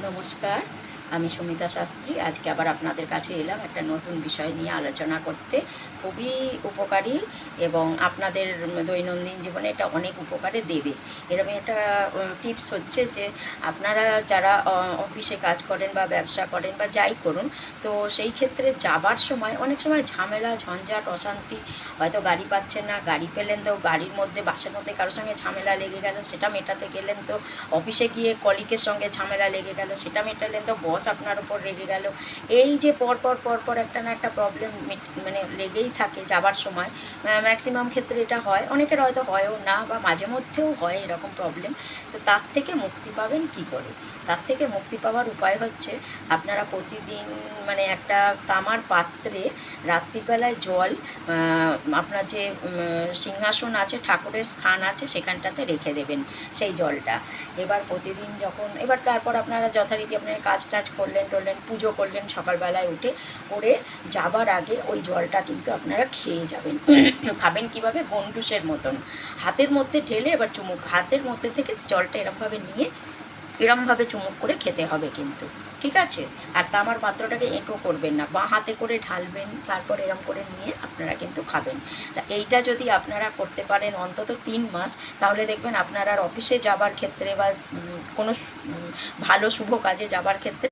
নমস্কার, আমি সুমিতা শাস্ত্রী। আজকে আবার আপনাদের কাছে এলাম একটা নতুন বিষয় নিয়ে আলোচনা করতে। খুবই উপকারী এবং আপনাদের দৈনন্দিন জীবনে এটা অনেক উপকারে দেবে। এরকম একটা টিপস হচ্ছে যে আপনারা যারা অফিসে কাজ করেন বা ব্যবসা করেন বা যাই করুন, তো সেই ক্ষেত্রে যাবার সময় অনেক সময় ঝামেলা, ঝঞ্ঝাট, অশান্তি, হয়তো গাড়ি পাচ্ছেন না, গাড়ি পেলেন তো গাড়ির মধ্যে বাসের মধ্যে কারোর সঙ্গে ঝামেলা লেগে গেল, সেটা মেটাতে গেলেন তো অফিসে গিয়ে কলিগের সঙ্গে ঝামেলা লেগে গেল, সেটা মেটালেন তো বস আপনার ওপর রেগে গেল। এই যে পরপর একটা না একটা প্রবলেম মানে লেগেই থাকে যাবার সময়। ম্যাক্সিমাম ক্ষেত্রে এটা হয়, অনেকের হয়তো হয়ও না বা মাঝে মধ্যেও হয় এরকম প্রবলেম। তো তার থেকে মুক্তি পাবেন কি করে? তার থেকে মুক্তি পাওয়ার উপায় হচ্ছে আপনারা প্রতিদিন মানে একটা তামার পাত্রে রাত্রিবেলায় জল, আপনার যে সিংহাসন আছে, ঠাকুরের স্থান আছে, সেখানটাতে রেখে দেবেন সেই জলটা। এবার প্রতিদিন যখন তারপর আপনারা যথারীতি আপনার কাজ টাজ করলেন টরলেন, পুজো করলেন সকালবেলায় উঠে, করে যাবার আগে ওই জলটা কিন্তু আপনারা খেয়ে যাবেন। খাবেন কিভাবে? গন্ডুসের মতন হাতের মধ্যে ঢেলে, এবার চুমুক হাতের মধ্যে থেকে জলটা এরমভাবে নিয়ে এরমভাবে চুমুক করে খেতে হবে কিন্তু, ঠিক আছে? আর তামার পাত্রটাকে এঁটো করবেন না, বাঁ হাতে করে ঢালবেন, তারপর এরম করে নিয়ে আপনারা কিন্তু খাবেন। তা এইটা যদি আপনারা করতে পারেন অন্তত 3 মাস, তাহলে দেখবেন আপনারা আর অফিসে যাবার ক্ষেত্রে বা কোনো ভালো শুভ কাজে যাবার ক্ষেত্রে